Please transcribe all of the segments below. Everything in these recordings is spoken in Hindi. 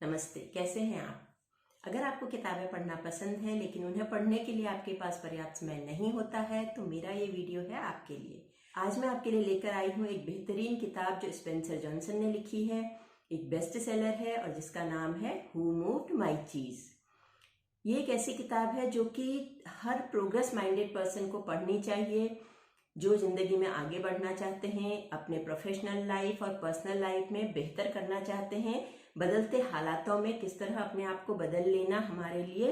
नमस्ते, कैसे हैं आप? अगर आपको किताबें पढ़ना पसंद है लेकिन उन्हें पढ़ने के लिए आपके पास पर्याप्त समय नहीं होता है तो मेरा ये वीडियो है आपके लिए। आज मैं आपके लिए लेकर आई हूँ एक बेहतरीन किताब जो स्पेंसर जॉनसन ने लिखी है। एक बेस्ट सेलर है और जिसका नाम है हु मूव्ड माई चीज। ये एक ऐसी किताब है जो कि हर प्रोग्रेस माइंडेड पर्सन को पढ़नी चाहिए, जो जिंदगी में आगे बढ़ना चाहते हैं, अपने प्रोफेशनल लाइफ और पर्सनल लाइफ में बेहतर करना चाहते हैं। बदलते हालातों में किस तरह अपने आप को बदल लेना हमारे लिए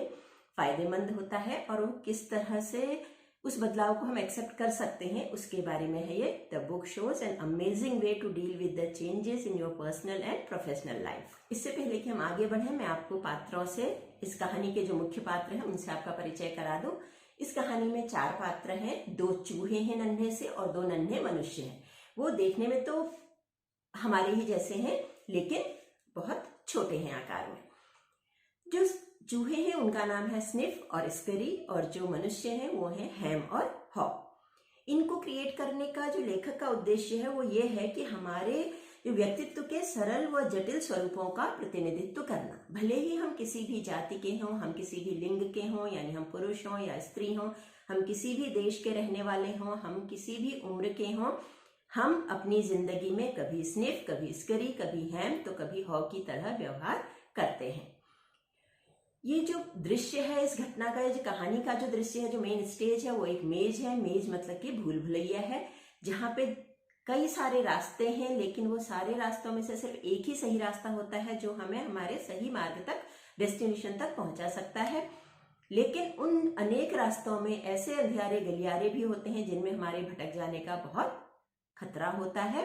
फायदेमंद होता है और वो किस तरह से उस बदलाव को हम एक्सेप्ट कर सकते हैं, उसके बारे में है ये। The book shows an amazing way to deal with the changes in your personal and professional life. इससे पहले कि हम आगे बढ़े, मैं आपको पात्रों से, इस कहानी के जो मुख्य पात्र हैं उनसे आपका परिचय करा दूं। इस कहानी में 4 पात्र हैं। 2 चूहे हैं नन्हे से और 2 नन्हे मनुष्य हैं। वो देखने में तो हमारे ही जैसे हैं लेकिन बहुत छोटे हैं आकार में। जो चूहे हैं उनका नाम है स्निफ और स्करी और जो मनुष्य हैं वो हैं हैम और हॉ। इनको क्रिएट करने का जो लेखक का उद्देश्य है वो ये है कि हमारे जो व्यक्तित्व के सरल व जटिल स्वरूपों का प्रतिनिधित्व करना। भले ही हम किसी भी जाति के हों, हम किसी भी लिंग के हों, यानी हम पुरुष हों या स्त्री हों, हम किसी भी देश के रहने वाले हों, हम किसी भी उम्र के हों, हम अपनी जिंदगी में कभी स्निफ, कभी स्करी, कभी हैम तो कभी हॉ की तरह व्यवहार करते हैं। ये जो दृश्य है इस घटना का, जो कहानी का जो दृश्य है, जो मेन स्टेज है वो एक मेज है। मेज मतलब कि भूल भुलैया है, जहाँ पे कई सारे रास्ते हैं लेकिन वो सारे रास्तों में से सिर्फ एक ही सही रास्ता होता है जो हमें हमारे सही मार्ग तक, डेस्टिनेशन तक पहुंचा सकता है। लेकिन उन अनेक रास्तों में ऐसे अंधियारे गलियारे भी होते हैं जिनमें हमारे भटक जाने का बहुत खतरा होता है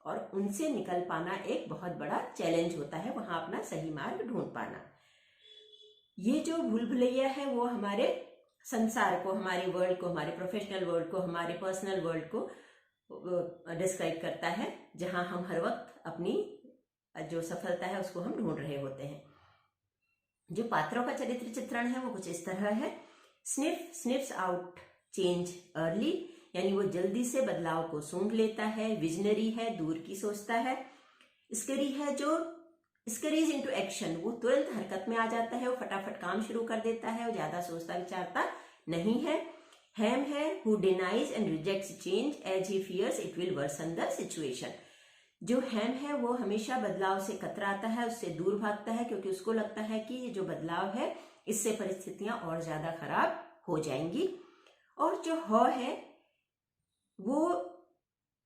और उनसे निकल पाना एक बहुत बड़ा चैलेंज होता है, वहां अपना सही मार्ग ढूंढ पाना। ये जो भूल भुलैया है वो हमारे संसार को, हमारे वर्ल्ड को, हमारे प्रोफेशनल वर्ल्ड को, हमारे पर्सनल वर्ल्ड को डिस्क्राइब करता है, जहां हम हर वक्त अपनी जो सफलता है उसको हम ढूंढ रहे होते हैं। जो पात्रों का चरित्र चित्रण है वो कुछ इस तरह है। स्निफ स्निफ्स आउट चेंज अर्ली, यानी वो जल्दी से बदलाव को सूंघ लेता है। विजनरी है, दूर की सोचता है। स्करी है जो स्करीज इनटू एक्शन, वो तुरंत हरकत में आ जाता है, वो फटाफट काम शुरू कर देता है, वो ज्यादा सोचता विचारता नहीं है। हैम है who denies and rejects change as he fears it will worsen the situation. जो हैम है वो हमेशा बदलाव से कतराता है, उससे दूर भागता है क्योंकि उसको लगता है कि ये जो बदलाव है इससे परिस्थितियां और ज्यादा खराब हो जाएंगी। और जो हॉ है वो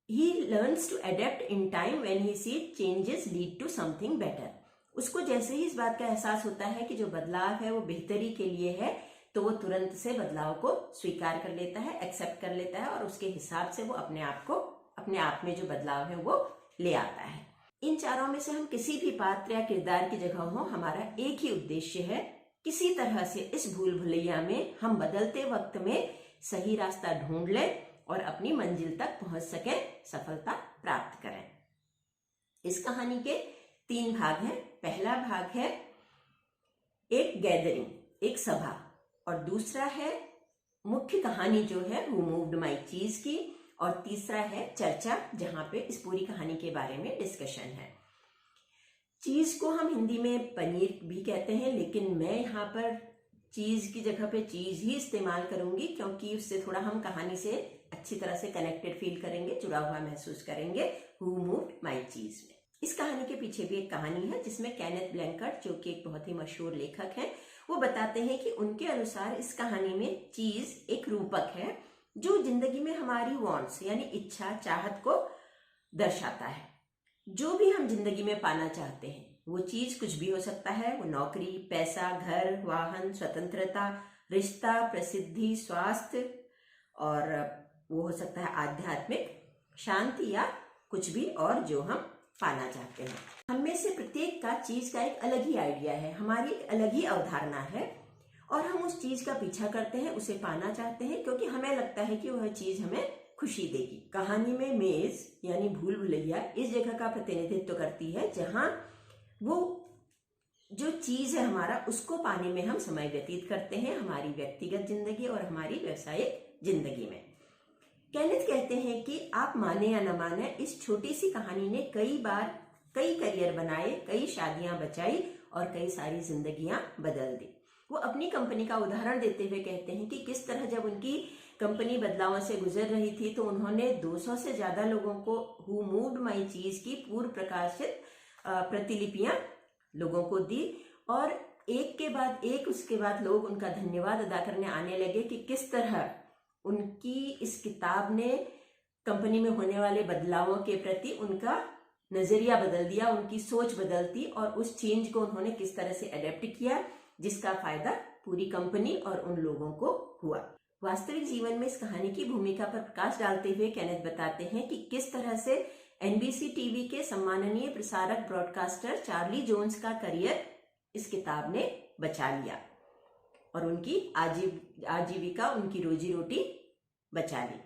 ही learns to adapt in time when he see changes lead to something better. उसको जैसे ही इस बात का एहसास होता है कि जो बदलाव है वो बेहतरी के लिए है तो वो तुरंत से बदलाव को स्वीकार कर लेता है, एक्सेप्ट कर लेता है और उसके हिसाब से वो अपने आप में जो बदलाव है वो ले आता है। इन चारों में से हम किसी भी पात्र या किरदार की जगह हो, हमारा एक ही उद्देश्य है, किसी तरह से इस भूल भुलैया में हम बदलते वक्त में सही रास्ता ढूंढ लें और अपनी मंजिल तक पहुंच सके, सफलता प्राप्त करें। इस कहानी के 3 भाग हैं। पहला भाग है एक गैदरिंग, एक सभा, और दूसरा है मुख्य कहानी जो है हु मूव्ड माई चीज की, और तीसरा है चर्चा, जहां पे इस पूरी कहानी के बारे में डिस्कशन है। चीज को हम हिंदी में पनीर भी कहते हैं, लेकिन मैं यहाँ पर चीज की जगह पे चीज ही इस्तेमाल करूंगी क्योंकि उससे थोड़ा हम कहानी से अच्छी तरह से कनेक्टेड फील करेंगे, जुड़ा हुआ महसूस करेंगे हु मूव्ड माई चीज में। इस कहानी के पीछे भी एक कहानी है जिसमें केनेथ ब्लैंकार्ड, जो कि एक बहुत ही मशहूर लेखक हैं, वो बताते हैं कि उनके अनुसार इस कहानी में चीज एक रूपक है जो जिंदगी में हमारी वांट्स यानी इच्छा, चाहत को दर्शाता है। जो भी हम जिंदगी में पाना चाहते हैं वो चीज कुछ भी हो सकता है। वो नौकरी, पैसा, घर, वाहन, स्वतंत्रता, रिश्ता, प्रसिद्धि, स्वास्थ्य, और वो हो सकता है आध्यात्मिक शांति या कुछ भी और जो हम पाना चाहते हैं। हम में से प्रत्येक का चीज का एक अलग ही आइडिया है, हमारी एक अलग ही अवधारणा है और हम उस चीज का पीछा करते हैं, उसे पाना चाहते हैं क्योंकि हमें लगता है कि वह चीज हमें खुशी देगी। कहानी में मेज यानी भूल भुलैया इस जगह का प्रतिनिधित्व करती है जहां वो जो चीज है हमारा, उसको पाने में हम समय व्यतीत करते हैं, हमारी व्यक्तिगत जिंदगी और हमारी व्यवसायिक जिंदगी में। केनेथ कहते हैं कि आप माने या न माने, इस छोटी सी कहानी ने कई बार कई करियर बनाए, कई शादियां बचाई और कई सारी जिंदगियां बदल दी। वो अपनी कंपनी का उदाहरण देते हुए कहते हैं कि किस तरह जब उनकी कंपनी बदलावों से गुजर रही थी तो उन्होंने 200 से ज्यादा लोगों को हु मूव्ड माई चीज की पूर्व प्रकाशित प्रतिलिपियां लोगों को दी, और एक के बाद एक उसके बाद लोग उनका धन्यवाद अदा करने आने लगे कि किस तरह उनकी इस किताब ने कंपनी में होने वाले बदलावों के प्रति उनका नजरिया बदल दिया, उनकी सोच बदल दी, और उस चेंज को उन्होंने किस तरह से अडेप्ट किया जिसका फायदा पूरी कंपनी और उन लोगों को हुआ। वास्तविक जीवन में इस कहानी की भूमिका पर प्रकाश डालते हुए केनेथ बताते हैं कि किस तरह से एनबीसी टीवी के सम्माननीय प्रसारक ब्रॉडकास्टर चार्ली जोन्स का करियर इस किताब ने बचा लिया और उनकी आजीविका, उनकी रोजी रोटी बचा ली।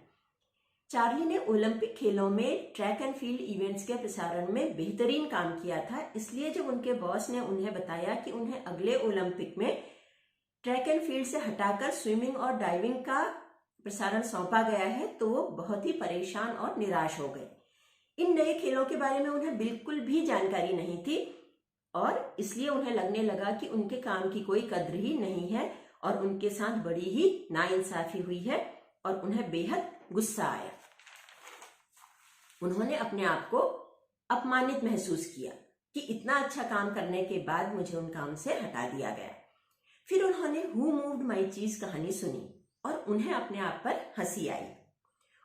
चार्ली ने ओलंपिक खेलों में ट्रैक एंड फील्ड इवेंट्स के प्रसारण में बेहतरीन काम किया था, इसलिए जब उनके बॉस ने उन्हें बताया कि उन्हें अगले ओलंपिक में ट्रैक एंड फील्ड से हटाकर स्विमिंग और डाइविंग का प्रसारण सौंपा गया है तो वो बहुत ही परेशान और निराश हो गए। इन नए खेलों के बारे में उन्हें बिल्कुल भी जानकारी नहीं थी और इसलिए उन्हें लगने लगा कि उनके काम की कोई कद्र ही नहीं है और उनके साथ बड़ी ही नाइंसाफी हुई है और उन्हें बेहद गुस्सा आया। उन्होंने अपने आप को अपमानित महसूस किया कि इतना अच्छा काम करने के बाद मुझे उन काम से हटा दिया गया। फिर उन्होंने हु मूव्ड माई चीज कहानी सुनी और उन्हें अपने आप पर हंसी आई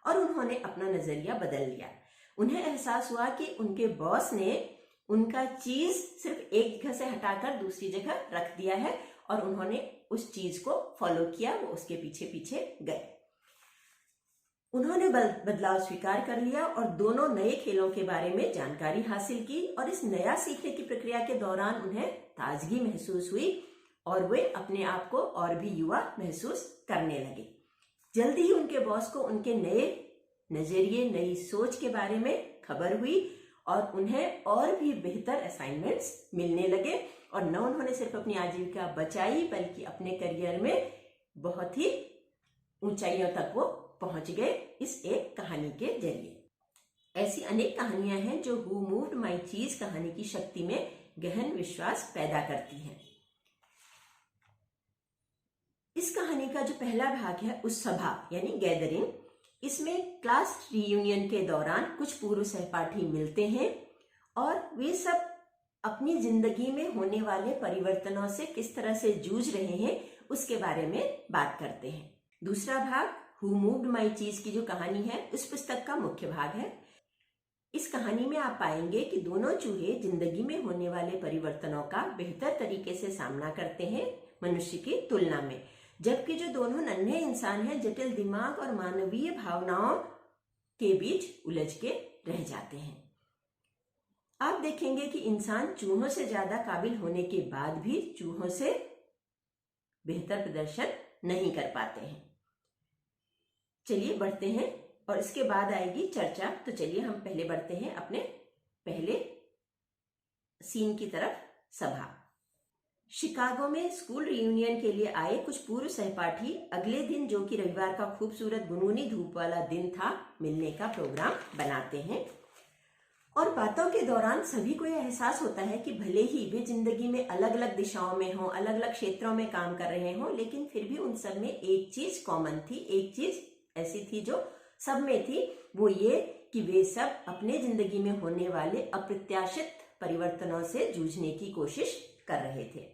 और उन्होंने अपना नजरिया बदल लिया। उन्हें एहसास हुआ कि उनके बॉस ने उनका चीज सिर्फ एक जगह से हटाकर दूसरी जगह रख दिया है और उन्होंने उस चीज को फॉलो किया, वो उसके पीछे पीछे गए। उन्होंने बदलाव स्वीकार कर लिया और दोनों नए खेलों के बारे में जानकारी हासिल की और इस नया सीखने की प्रक्रिया के दौरान उन्हें ताजगी महसूस हुई और वे अपने आप को और भी युवा महसूस करने लगे। जल्दी ही उनके बॉस को उनके नए नजरिए, नई सोच के बारे में खबर हुई और उन्हें और भी बेहतर असाइनमेंट्स मिलने लगे और न उन्होंने सिर्फ अपनी आजीविका बचाई बल्कि अपने करियर में बहुत ही ऊंचाइयों तक वो पहुंच गए इस एक कहानी के जरिए। ऐसी अनेक कहानियां हैं जो हु मूव्ड माई चीज कहानी की शक्ति में गहन विश्वास पैदा करती हैं। इस कहानी का जो पहला भाग है उस सभा यानी गैदरिंग, इसमें क्लास रियूनियन के दौरान कुछ पूर्व सहपाठी मिलते हैं और वे सब अपनी जिंदगी में होने वाले परिवर्तनों से किस तरह से जूझ रहे हैं उसके बारे में बात करते हैं। दूसरा भाग हु मूव्ड माई चीज की जो कहानी है उस पुस्तक का मुख्य भाग है। इस कहानी में आप पाएंगे कि दोनों चूहे जिंदगी में होने वाले परिवर्तनों का बेहतर तरीके से सामना करते हैं मनुष्य की तुलना में, जबकि जो दोनों नन्हे इंसान हैं जटिल दिमाग और मानवीय भावनाओं के बीच उलझ के रह जाते हैं। आप देखेंगे कि इंसान चूहों से ज्यादा काबिल होने के बाद भी चूहों से बेहतर प्रदर्शन नहीं कर पाते हैं। चलिए बढ़ते हैं और इसके बाद आएगी चर्चा। तो चलिए हम पहले बढ़ते हैं अपने पहले सीन की तरफ। सभा। शिकागो में स्कूल रियूनियन के लिए आए कुछ पूर्व सहपाठी अगले दिन, जो कि रविवार का खूबसूरत गुनगुनी धूप वाला दिन था, मिलने का प्रोग्राम बनाते हैं और बातों के दौरान सभी को यह एहसास होता है कि भले ही वे जिंदगी में अलग अलग दिशाओं में हों, अलग अलग क्षेत्रों में काम कर रहे हों, लेकिन फिर भी उन सब में एक चीज कॉमन थी, एक चीज ऐसी थी जो सब में थी, वो ये कि वे सब अपने जिंदगी में होने वाले अप्रत्याशित परिवर्तनों से जूझने की कोशिश कर रहे थे।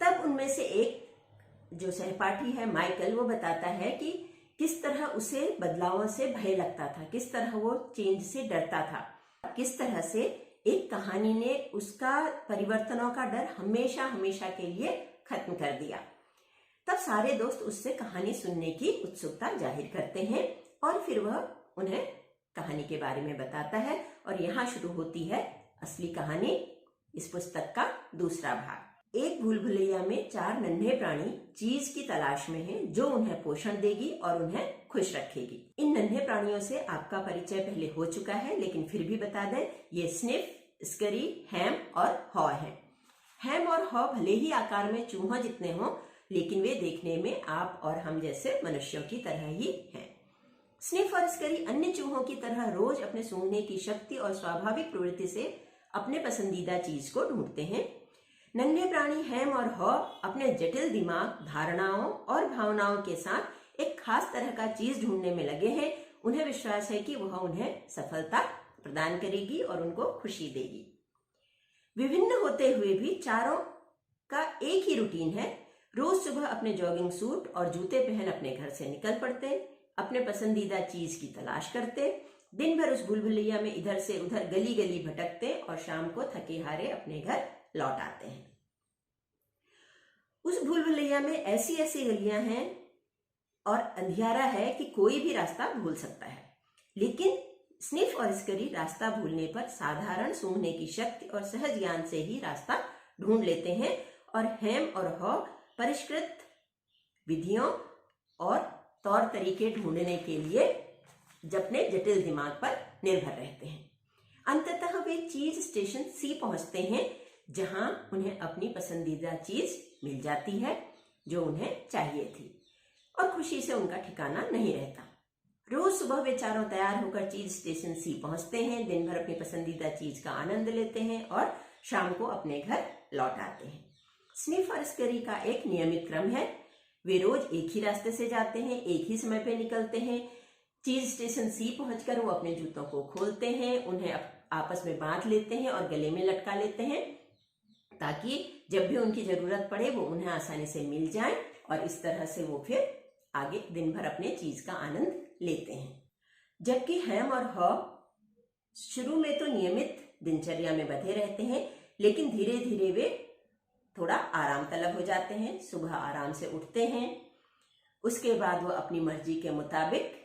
तब उनमें से एक जो सहपाठी है माइकल, वो बताता है कि किस तरह उसे बदलावों से भय लगता था, किस तरह वो चेंज से डरता था, किस तरह से एक कहानी ने उसका परिवर्तनों का डर हमेशा हमेशा के लिए खत्म कर दिया। तब सारे दोस्त उससे कहानी सुनने की उत्सुकता जाहिर करते हैं और फिर वह उन्हें कहानी के बारे में बताता है और यहाँ शुरू होती है असली कहानी, इस पुस्तक का दूसरा भाग। एक भूल भुलैया में 4 नन्हे प्राणी चीज की तलाश में हैं जो उन्हें पोषण देगी और उन्हें खुश रखेगी। इन नन्हे प्राणियों से आपका परिचय पहले हो चुका है, लेकिन फिर भी बता दें, ये स्निफ, स्करी, हैम और हॉ हैं। हैम और हॉ भले ही आकार में चूहों जितने हों, लेकिन वे देखने में आप और हम जैसे मनुष्यों की तरह ही हैं। स्निफ और स्करी अन्य चूहों की तरह रोज अपने सूंघने की शक्ति और स्वाभाविक प्रवृत्ति से अपने पसंदीदा चीज को ढूंढते हैं। नन्हे प्राणी हैम और हॉ अपने जटिल दिमाग, धारणाओं और भावनाओं के साथ एक खास तरह का चीज ढूंढने में लगे हैं। उन्हें विश्वास है कि वह उन्हें सफलता प्रदान करेगी और उनको खुशी देगी। विभिन्न होते हुए भी चारों का एक ही रूटीन है। रोज सुबह अपने जॉगिंग सूट और जूते पहन अपने घर से निकल पड़ते, अपने पसंदीदा चीज की तलाश करते, दिन भर उस भूलभुलैया में इधर से उधर गली गली भटकते और शाम को थके हारे अपने घर लौट आते हैं। उस भूलभुलैया में ऐसी ऐसी गलियां हैं और अंधियारा है कि कोई भी रास्ता भूल सकता है, लेकिन स्निफ और स्करी रास्ता भूलने पर साधारण सूंघने की शक्ति और सहज ज्ञान से ही रास्ता ढूंढ लेते हैं और हैम और हॉ परिष्कृत विधियों और तौर तरीके ढूंढने के लिए अपने जटिल दिमाग पर निर्भर रहते हैं। अंततः वे चीज स्टेशन सी पहुंचते हैं, जहां उन्हें अपनी पसंदीदा चीज मिल जाती है जो उन्हें चाहिए थी और खुशी से उनका ठिकाना नहीं रहता। रोज सुबह वे चारों तैयार होकर चीज स्टेशन सी पहुंचते हैं, दिन भर अपनी पसंदीदा चीज का आनंद लेते हैं और शाम को अपने घर लौट आते हैं। स्निफ और स्करी का एक नियमित क्रम है। वे रोज एक ही रास्ते से जाते हैं, एक ही समय पे निकलते हैं। चीज स्टेशन सी पहुंचकर वो अपने जूतों को खोलते हैं, उन्हें आपस में बांध लेते हैं और गले में लटका लेते हैं, ताकि जब भी उनकी जरूरत पड़े वो उन्हें आसानी से मिल जाए और इस तरह से वो फिर आगे दिन भर अपने चीज का आनंद लेते हैं। जबकि हैम और हॉ शुरू में तो नियमित दिनचर्या में बंधे रहते हैं, लेकिन धीरे धीरे वे थोड़ा आराम तलब हो जाते हैं। सुबह आराम से उठते हैं, उसके बाद वो अपनी मर्जी के मुताबिक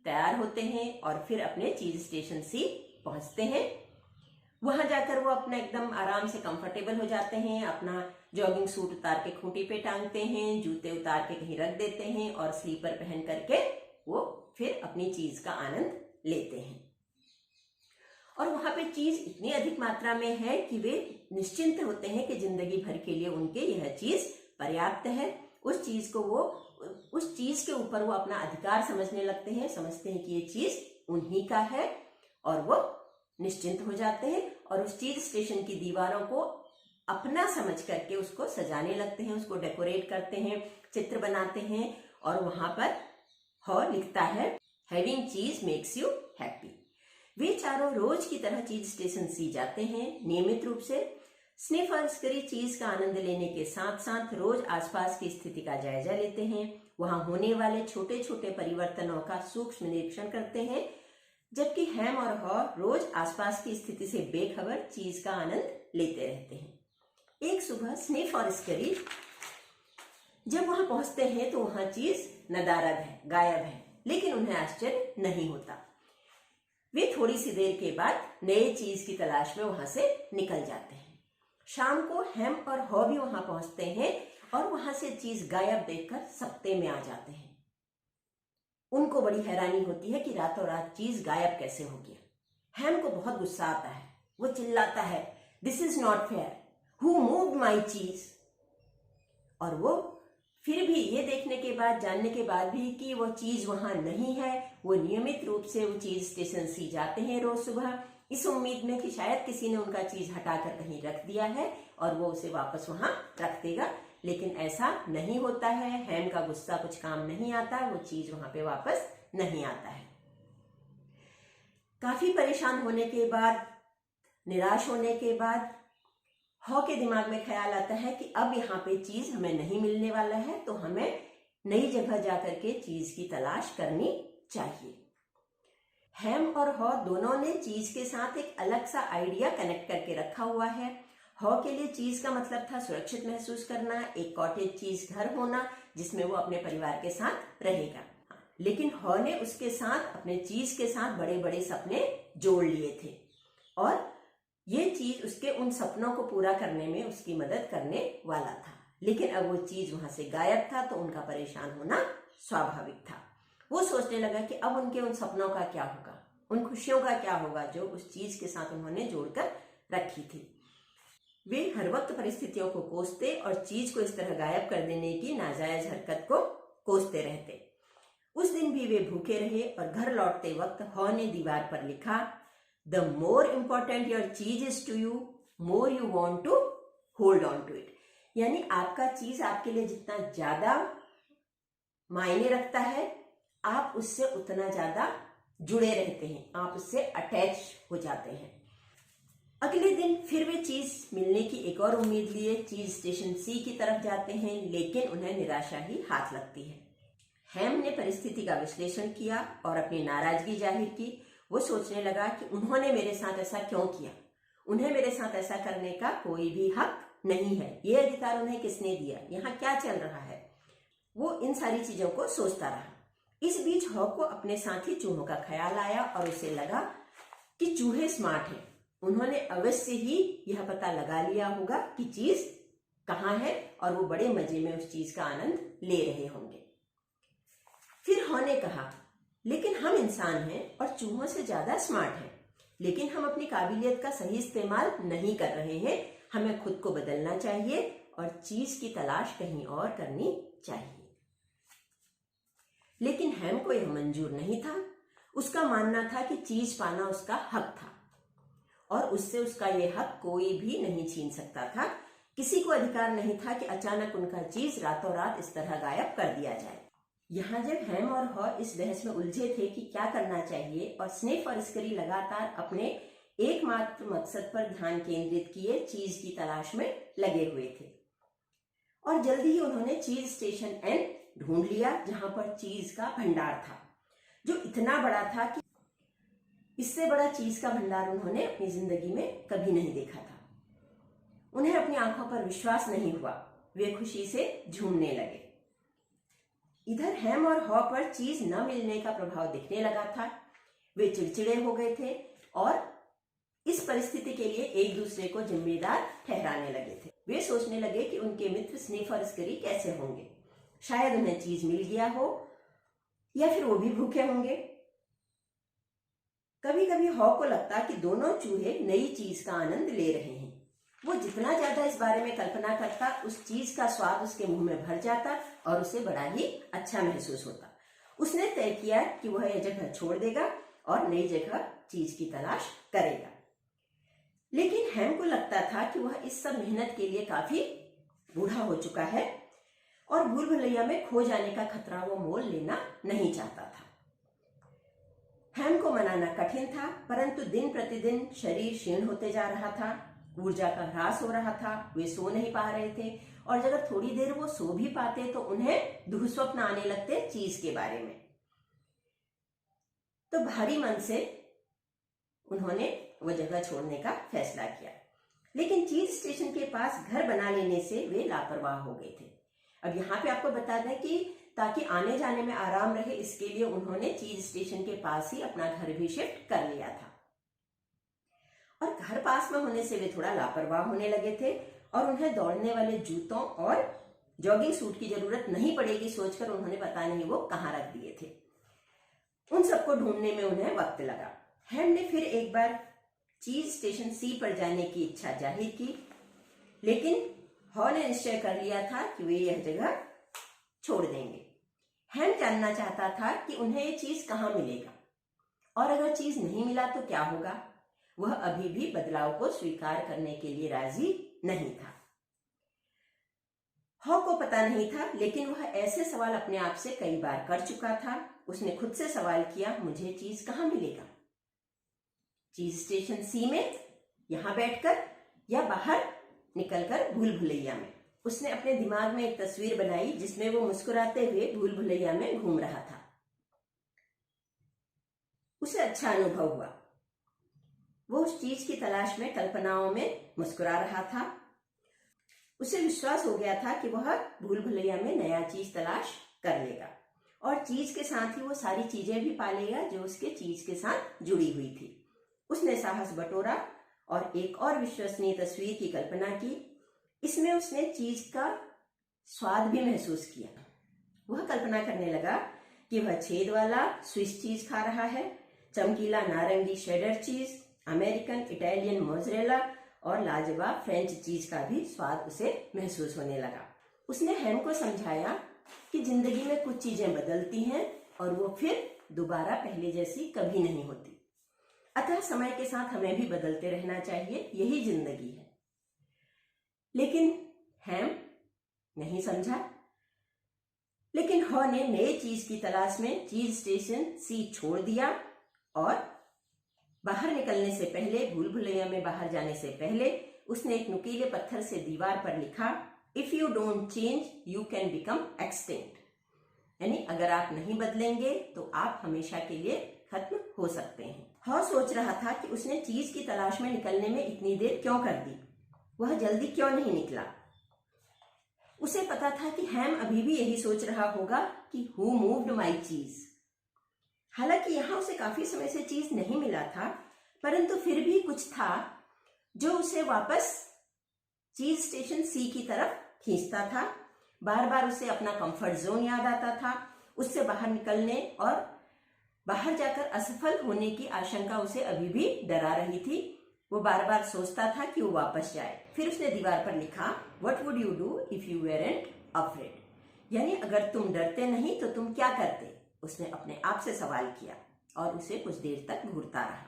तैयार होते हैं और फिर अपने चीज स्टेशन सी पहुंचते हैं। वहां जाकर वो अपना एकदम आराम से कंफर्टेबल हो जाते हैं, अपना जॉगिंग सूट उतार के खूंटी पे टांगते हैं, जूते उतार के कहीं रख देते हैं और स्लीपर पहन करके वो फिर अपनी चीज का आनंद लेते हैं। और वहां पे चीज इतनी अधिक मात्रा में है कि वे निश्चिंत होते हैं कि जिंदगी भर के लिए उनके यह चीज पर्याप्त है। उस चीज के ऊपर वो अपना अधिकार समझने लगते हैं, समझते हैं कि ये चीज उन्हीं का है और वो निश्चिंत हो जाते हैं और उस चीज स्टेशन की दीवारों को अपना समझ करके उसको सजाने लगते हैं, उसको डेकोरेट करते हैं, चित्र बनाते हैं और वहां पर हॉ लिखता है, हैविंग चीज मेक्स यू हैप्पी। वे चारों रोज की तरह चीज स्टेशन सी जाते हैं नियमित रूप से। स्निफ और स्करी चीज का आनंद लेने के साथ साथ रोज आसपास की स्थिति का जायजा लेते हैं, वहां होने वाले छोटे छोटे परिवर्तनों का सूक्ष्म निरीक्षण करते हैं, जबकि हैम और हॉ रोज आसपास की स्थिति से बेखबर चीज का आनंद लेते रहते हैं। एक सुबह स्निफ और स्करी जब वहां पहुंचते हैं तो वहां चीज नदारद है, गायब है, लेकिन उन्हें आश्चर्य नहीं होता। वे थोड़ी सी देर के बाद नए चीज की तलाश में वहां से निकल जाते हैं। शाम को हैम और हॉ भी वहां पहुंचते हैं और वहां से चीज गायब देखकर सख्ते में आ जाते हैं। उनको बड़ी हैरानी होती है कि रातों रात चीज गायब कैसे हो गया। हैम को बहुत गुस्सा आता है, वो चिल्लाता है, this is not fair, who moved my चीज। और वो फिर भी ये देखने के बाद, जानने के बाद भी कि वो चीज वहां नहीं है, वो नियमित रूप से वो चीज स्टेशन सी जाते हैं रोज सुबह, इस उम्मीद में कि शायद किसी ने उनका चीज हटाकर कहीं रख दिया है और वो उसे वापस वहां रख देगा, लेकिन ऐसा नहीं होता है। हैम का गुस्सा कुछ काम नहीं आता, वो चीज वहां पे वापस नहीं आता है। काफी परेशान होने के बाद, निराश होने के बाद हॉ के दिमाग में ख्याल आता है कि अब यहाँ पे चीज हमें नहीं मिलने वाला है, तो हमें नई जगह जाकर के चीज की तलाश करनी चाहिए। हैम और हॉ दोनों ने चीज के साथ एक अलग सा आइडिया कनेक्ट करके रखा हुआ है। हॉ के लिए चीज का मतलब था सुरक्षित महसूस करना, एक कॉटेज चीज घर होना जिसमें वो अपने परिवार के साथ रहेगा, लेकिन हॉ ने उसके साथ, अपने चीज के साथ बड़े बड़े सपने जोड़ लिए थे और ये चीज उसके उन सपनों को पूरा करने में उसकी मदद करने वाला था। लेकिन अब वो चीज वहां से गायब था तो उनका परेशान होना स्वाभाविक था। वो सोचने लगा कि अब उनके उन सपनों का क्या होगा, उन खुशियों का क्या होगा जो उस चीज के साथ उन्होंने जोड़कर रखी थी। वे हर वक्त परिस्थितियों को कोसते और चीज को इस तरह गायब कर देने की नाजायज हरकत को कोसते रहते। उस दिन भी वे भूखे रहे और घर लौटते वक्त हॉ ने दीवार पर लिखा, The more important your cheese is to you, more you want to hold on to it. यानी आपका चीज आपके लिए जितना ज्यादा मायने रखता है, आप उससे उतना ज्यादा जुड़े रहते हैं, आप उससे अटैच हो जाते हैं। अगले दिन फिर वे चीज मिलने की एक और उम्मीद लिए चीज स्टेशन सी की तरफ जाते हैं, लेकिन उन्हें निराशा ही हाथ लगती है। हैम ने परिस्थिति का विश्लेषण किया और अपनी नाराजगी जाहिर की। वो सोचने लगा कि उन्होंने मेरे साथ ऐसा क्यों किया, उन्हें मेरे साथ ऐसा करने का कोई भी हक नहीं है, ये अधिकार उन्हें किसने दिया, यहाँ क्या चल रहा है। वो इन सारी चीजों को सोचता रहा। इस बीच हॉक को अपने साथी चूहों का ख्याल आया और उसे लगा कि चूहे स्मार्ट हैं, उन्होंने अवश्य ही यह पता लगा लिया होगा कि चीज कहाँ है और वो बड़े मजे में उस चीज का आनंद ले रहे होंगे। फिर हॉ ने कहा, लेकिन हम इंसान हैं और चूहों से ज्यादा स्मार्ट हैं, लेकिन हम अपनी काबिलियत का सही इस्तेमाल नहीं कर रहे हैं। हमें खुद को बदलना चाहिए और चीज की तलाश कहीं और करनी चाहिए। लेकिन हैम को यह मंजूर नहीं था। उसका मानना था कि चीज पाना उसका हक था और उससे उसका यह हक कोई भी नहीं छीन सकता था। किसी को अधिकार नहीं था कि अचानक उनका चीज रातों रात इस तरह गायब कर दिया जाए। यहाँ जब हैम और हॉ इस बहस में उलझे थे कि क्या करना चाहिए और स्निफ और स्करी लगातार अपने एकमात्र मकसद पर ध्यान केंद्रित किए चीज की तलाश में लगे हुए थे, और जल्दी ही उन्होंने चीज स्टेशन एन ढूंढ लिया, जहां पर चीज का भंडार था, जो इतना बड़ा था कि इससे बड़ा चीज का भंडार उन्होंने अपनी जिंदगी में कभी नहीं देखा था। उन्हें अपनी आंखों पर विश्वास नहीं हुआ। वे खुशी से झूमने लगे। इधर हैम और हॉ पर चीज न मिलने का प्रभाव दिखने लगा था। वे चिड़चिड़े हो गए थे और इस परिस्थिति के लिए एक दूसरे को जिम्मेदार ठहराने लगे थे। वे सोचने लगे कि उनके मित्र स्निफ और स्करी कैसे होंगे। शायद उन्हें चीज मिल गया हो या फिर वो भी भूखे होंगे। कभी कभी हॉ को लगता कि दोनों चूहे नई चीज का आनंद ले रहे हैं। वो जितना ज्यादा इस बारे में कल्पना करता, उस चीज का स्वाद उसके मुंह में भर जाता और उसे बड़ा ही अच्छा महसूस होता। उसने तय किया कि वह यह जगह छोड़ देगा और नई जगह चीज की तलाश करेगा। लेकिन हैम को लगता था कि वह इस सब मेहनत के लिए काफी बूढ़ा हो चुका है और भूल भुलैया में खो जाने का खतरा वो मोल लेना नहीं चाहता था। हैम को मनाना कठिन था, परंतु दिन प्रतिदिन शरीर क्षीण होते जा रहा था, ऊर्जा का ह्रास हो रहा था। वे सो नहीं पा रहे थे और अगर थोड़ी देर वो सो भी पाते तो उन्हें दुःस्वप्न आने लगते चीज के बारे में। तो भारी मन से उन्होंने वो जगह छोड़ने का फैसला किया। लेकिन चीज स्टेशन के पास घर बना लेने से वे लापरवाह हो गए थे। अब यहाँ पे आपको बता दें कि ताकि आने जाने में आराम रहे, इसके लिए उन्होंने चीज स्टेशन के पास ही अपना घर भी शिफ्ट कर लिया था। और घर पास में होने से वे थोड़ा लापरवाह होने लगे थे और उन्हें दौड़ने वाले जूतों और जॉगिंग सूट की जरूरत नहीं पड़ेगी सोचकर उन्होंने पता नहीं वो कहाँ रख दिए थे। उन सबको ढूंढने में उन्हें वक्त लगा। हैम ने फिर एक बार चीज स्टेशन सी पर जाने की इच्छा जाहिर की, लेकिन हॉ ने निश्चय कर लिया था कि वे यह जगह छोड़ देंगे। हैम जानना चाहता था कि उन्हें ये चीज कहाँ मिलेगा और अगर चीज नहीं मिला तो क्या होगा। वह अभी भी बदलाव को स्वीकार करने के लिए राजी नहीं था। हॉ को पता नहीं था, लेकिन वह ऐसे सवाल अपने आप से कई बार कर चुका था। उसने खुद से सवाल किया, मुझे चीज कहाँ मिलेगा? चीज स्टेशन सी में, यहां बैठकर, या बाहर निकलकर भूल भुलैया में? उसने अपने दिमाग में एक तस्वीर बनाई जिसमें वो मुस्कुराते हुए भूल भुलैया में घूम रहा था। उसे अच्छा अनुभव हुआ। वो उस चीज की तलाश में कल्पनाओं में मुस्कुरा रहा था। उसे विश्वास हो गया था कि वह भूल भुलैया में नया चीज तलाश कर लेगा और चीज के साथ ही वो सारी चीजें भी पालेगा जो उसके चीज के साथ जुड़ी हुई थी। उसने साहस बटोरा और एक और विश्वसनीय तस्वीर की कल्पना की। इसमें उसने चीज का स्वाद भी महसूस किया। वह कल्पना करने लगा कि वह छेद वाला स्विस चीज खा रहा है, चमकीला नारंगी शेडर चीज, अमेरिकन इटालियन मोज़रेला और लाजवाब फ्रेंच चीज का भी स्वाद उसे महसूस होने लगा। उसने हैम को समझाया कि जिंदगी में कुछ चीजें बदलती हैं और वो फिर दोबारा पहले जैसी कभी नहीं होती। अतः समय के साथ हमें भी बदलते रहना चाहिए, यही जिंदगी है। लेकिन हैम नहीं समझा, लेकिन हॉ ने नए चीज की तलाश में चीज स्टेशन सी छोड़ दिया और बाहर निकलने से पहले, भूल भुलैया में बाहर जाने से पहले, उसने एक नुकीले पत्थर से दीवार पर लिखा, if you don't change you can become extinct. यानी अगर आप नहीं बदलेंगे तो आप हमेशा के लिए खत्म हो सकते हैं। हॉ सोच रहा था कि उसने चीज की तलाश में निकलने में इतनी देर क्यों कर दी, वह जल्दी क्यों नहीं निकला। उसे पता था कि हैम अभी भी यही सोच रहा होगा कि हु मूव्ड माई चीज। हालांकि यहां उसे काफी समय से चीज नहीं मिला था, परंतु फिर भी कुछ था जो उसे वापस चीज स्टेशन सी की तरफ खींचता था। बार बार उसे अपना कंफर्ट जोन याद आता था। उससे बाहर निकलने और बाहर जाकर असफल होने की आशंका उसे अभी भी डरा रही थी। वो बार बार सोचता था कि वो वापस जाए। फिर उसने दीवार पर लिखा, what would you do if you वेरेंट afraid. यानी अगर तुम डरते नहीं तो तुम क्या करते। उसने अपने आप से सवाल किया और उसे कुछ देर तक घूरता रहा।